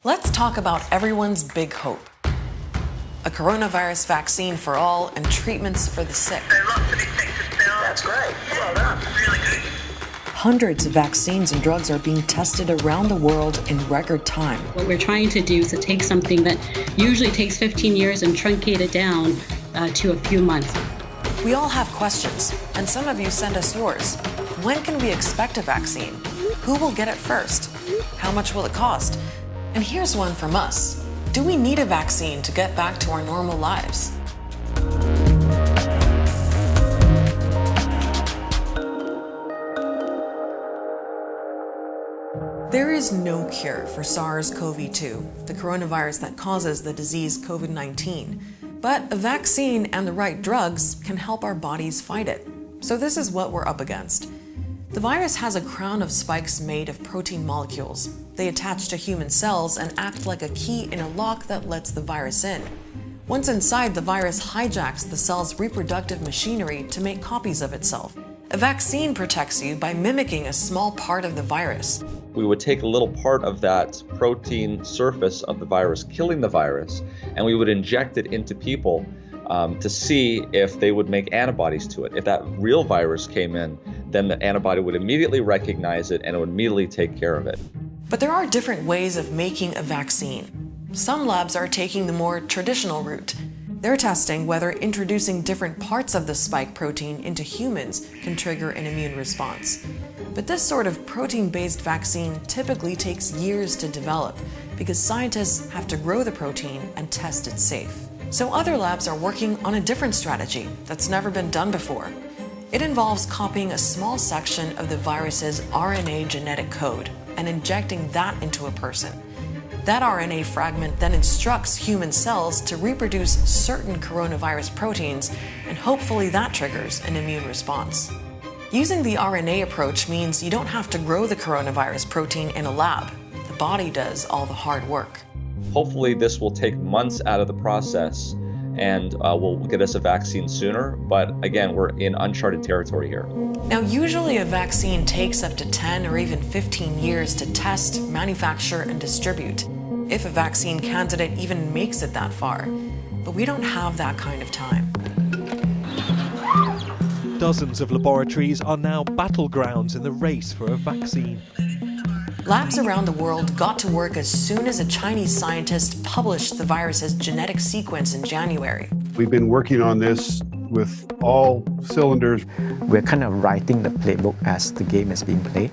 Let's talk about everyone's big hope. A coronavirus vaccine for all and treatments for the sick. There are lots of infectious cells. That's great. Well done. Really good. Hundreds of vaccines and drugs are being tested around the world in record time. What we're trying to do is to take something that usually takes 15 years and truncate it down to a few months. We all have questions, and some of you send us yours. When can we expect a vaccine? Who will get it first? How much will it cost? And here's one from us. Do we need a vaccine to get back to our normal lives? There is no cure for SARS-CoV-2, the coronavirus that causes the disease COVID-19. But a vaccine and the right drugs can help our bodies fight it. So this is what we're up against. The virus has a crown of spikes made of protein molecules. They attach to human cells and act like a key in a lock that lets the virus in. Once inside, the virus hijacks the cell's reproductive machinery to make copies of itself. A vaccine protects you by mimicking a small part of the virus. We would take a little part of that protein surface of the virus, killing the virus, and we would inject it into people to see if they would make antibodies to it. If that real virus came in, then the antibody would immediately recognize it and it would immediately take care of it. But there are different ways of making a vaccine. Some labs are taking the more traditional route. They're testing whether introducing different parts of the spike protein into humans can trigger an immune response. But this sort of protein-based vaccine typically takes years to develop because scientists have to grow the protein and test it safe. So other labs are working on a different strategy that's never been done before. It involves copying a small section of the virus's RNA genetic code and injecting that into a person. That RNA fragment then instructs human cells to reproduce certain coronavirus proteins, and hopefully that triggers an immune response. Using the RNA approach means you don't have to grow the coronavirus protein in a lab. The body does all the hard work. Hopefully this will take months out of the process and will get us a vaccine sooner. But again, we're in uncharted territory here. Now, usually a vaccine takes up to 10 or even 15 years to test, manufacture, and distribute, if a vaccine candidate even makes it that far. But we don't have that kind of time. Dozens of laboratories are now battlegrounds in the race for a vaccine. Labs around the world got to work as soon as a Chinese scientist published the virus's genetic sequence in January. We've been working on this with all cylinders. We're kind of writing the playbook as the game is being played.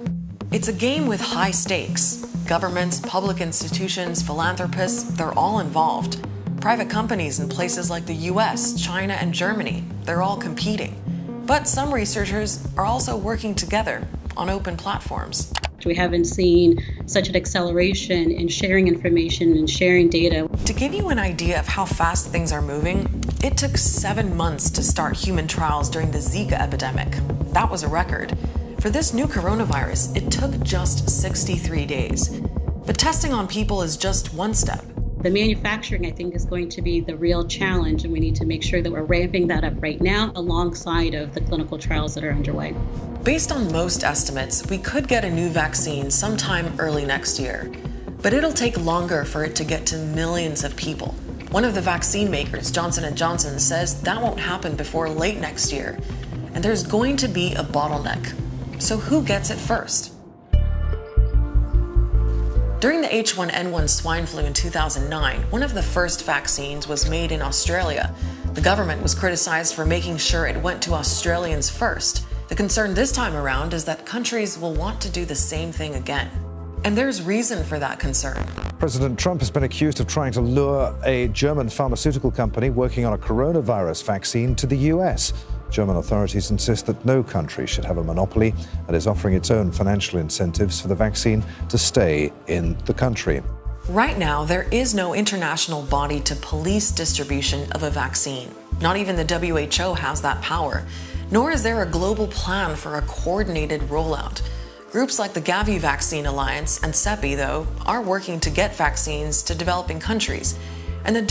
It's a game with high stakes. Governments, public institutions, philanthropists, they're all involved. Private companies in places like the US, China, and Germany, they're all competing. But some researchers are also working together on open platforms. We haven't seen such an acceleration in sharing information and sharing data. To give you an idea of how fast things are moving, it took 7 months to start human trials during the Zika epidemic. That was a record. For this new coronavirus, it took just 63 days. But testing on people is just one step. The manufacturing, I think, is going to be the real challenge, and we need to make sure that we're ramping that up right now alongside of the clinical trials that are underway. Based on most estimates, we could get a new vaccine sometime early next year. But it'll take longer for it to get to millions of people. One of the vaccine makers, Johnson & Johnson, says that won't happen before late next year. And there's going to be a bottleneck. So who gets it first? During the H1N1 swine flu in 2009, one of the first vaccines was made in Australia. The government was criticized for making sure it went to Australians first. The concern this time around is that countries will want to do the same thing again. And there's reason for that concern. President Trump has been accused of trying to lure a German pharmaceutical company working on a coronavirus vaccine to the US. German authorities insist that no country should have a monopoly and is offering its own financial incentives for the vaccine to stay in the country. Right now, there is no international body to police distribution of a vaccine. Not even the WHO has that power. Nor is there a global plan for a coordinated rollout. Groups like the Gavi Vaccine Alliance and CEPI, though, are working to get vaccines to developing countries. And the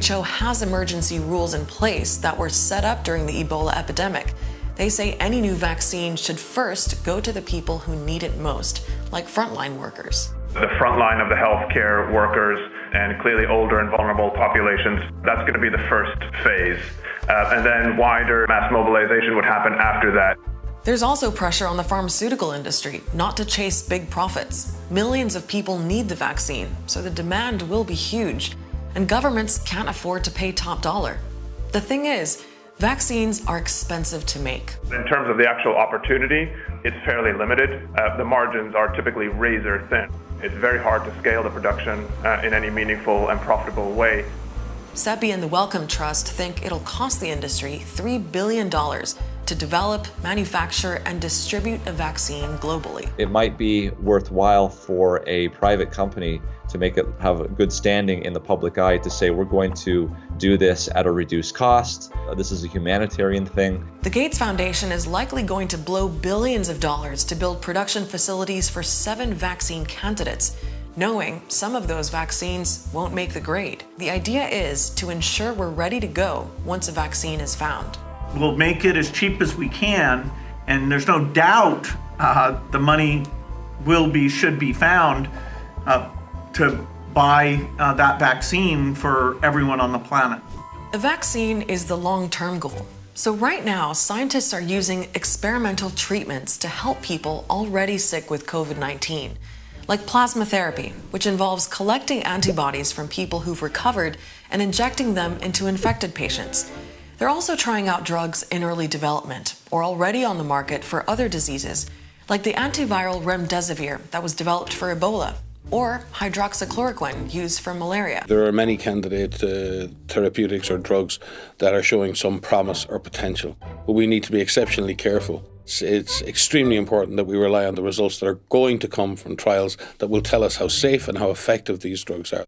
WHO has emergency rules in place that were set up during the Ebola epidemic. They say any new vaccine should first go to the people who need it most, like frontline workers. The front line of the healthcare workers and clearly older and vulnerable populations, that's going to be the first phase. And then wider mass mobilization would happen after that. There's also pressure on the pharmaceutical industry not to chase big profits. Millions of people need the vaccine, so the demand will be huge, and governments can't afford to pay top dollar. The thing is, vaccines are expensive to make. In terms of the actual opportunity, it's fairly limited. The margins are typically razor thin. It's very hard to scale the production in any meaningful and profitable way. CEPI and the Wellcome Trust think it'll cost the industry $3 billion to develop, manufacture, and distribute a vaccine globally. It might be worthwhile for a private company to make it have a good standing in the public eye to say we're going to do this at a reduced cost. This is a humanitarian thing. The Gates Foundation is likely going to blow billions of dollars to build production facilities for 7 vaccine candidates, knowing some of those vaccines won't make the grade. The idea is to ensure we're ready to go once a vaccine is found. We'll make it as cheap as we can, and there's no doubt the money should be found to buy that vaccine for everyone on the planet. A vaccine is the long-term goal. So right now, scientists are using experimental treatments to help people already sick with COVID-19, like plasma therapy, which involves collecting antibodies from people who've recovered and injecting them into infected patients. They're also trying out drugs in early development or already on the market for other diseases, like the antiviral remdesivir that was developed for Ebola, or hydroxychloroquine used for malaria. There are many candidate therapeutics or drugs that are showing some promise or potential, but we need to be exceptionally careful. It's extremely important that we rely on the results that are going to come from trials that will tell us how safe and how effective these drugs are.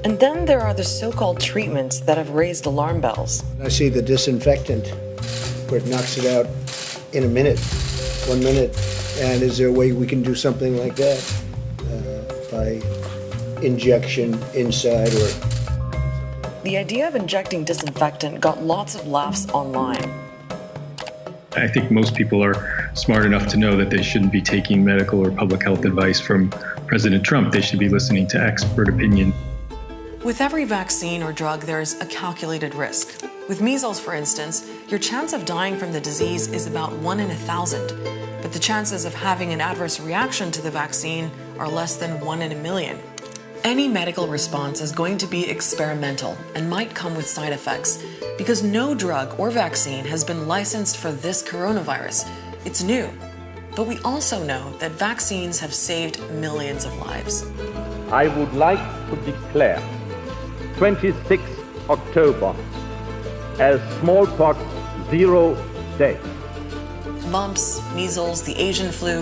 And then there are the so-called treatments that have raised alarm bells. I see the disinfectant where it knocks it out in a minute, 1 minute. And is there a way we can do something like that by injection inside or... The idea of injecting disinfectant got lots of laughs online. I think most people are smart enough to know that they shouldn't be taking medical or public health advice from President Trump. They should be listening to expert opinion. With every vaccine or drug, there's a calculated risk. With measles, for instance, your chance of dying from the disease is about 1 in 1,000, but the chances of having an adverse reaction to the vaccine are less than 1 in a million. Any medical response is going to be experimental and might come with side effects because no drug or vaccine has been licensed for this coronavirus. It's new. But we also know that vaccines have saved millions of lives. I would like to declare 26 October as Smallpox Zero Day. Mumps, measles, the Asian flu,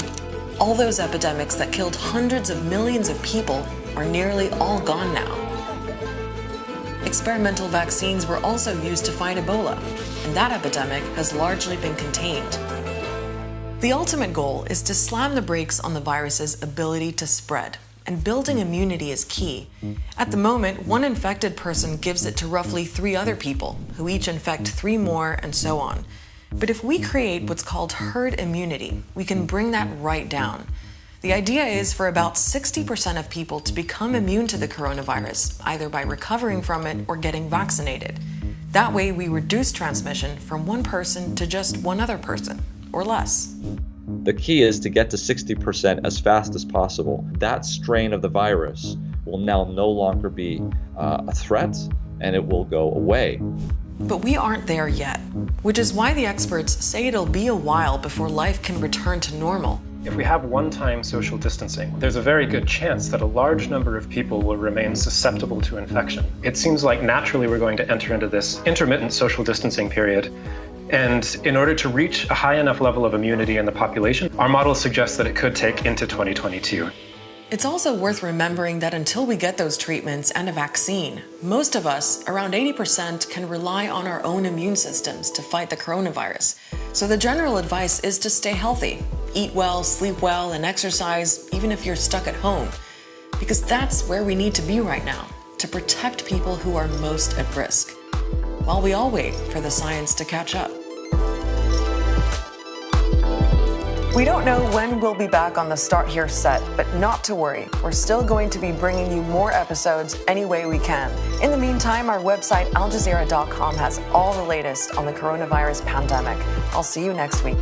all those epidemics that killed hundreds of millions of people are nearly all gone now. Experimental vaccines were also used to fight Ebola, and that epidemic has largely been contained. The ultimate goal is to slam the brakes on the virus's ability to spread, and building immunity is key. At the moment, one infected person gives it to roughly 3 other people, who each infect 3 more, and so on. But if we create what's called herd immunity, we can bring that right down. The idea is for about 60% of people to become immune to the coronavirus, either by recovering from it or getting vaccinated. That way, we reduce transmission from one person to just one other person, or less. The key is to get to 60% as fast as possible. That strain of the virus will now no longer be a threat, and it will go away. But we aren't there yet, which is why the experts say it'll be a while before life can return to normal. If we have one-time social distancing, there's a very good chance that a large number of people will remain susceptible to infection. It seems like naturally we're going to enter into this intermittent social distancing period. And in order to reach a high enough level of immunity in the population, our model suggests that it could take into 2022. It's also worth remembering that until we get those treatments and a vaccine, most of us, around 80%, can rely on our own immune systems to fight the coronavirus. So the general advice is to stay healthy, eat well, sleep well, and exercise, even if you're stuck at home. Because that's where we need to be right now, to protect people who are most at risk, while we all wait for the science to catch up. We don't know when we'll be back on the Start Here set, but not to worry. We're still going to be bringing you more episodes any way we can. In the meantime, our website, aljazeera.com, has all the latest on the coronavirus pandemic. I'll see you next week.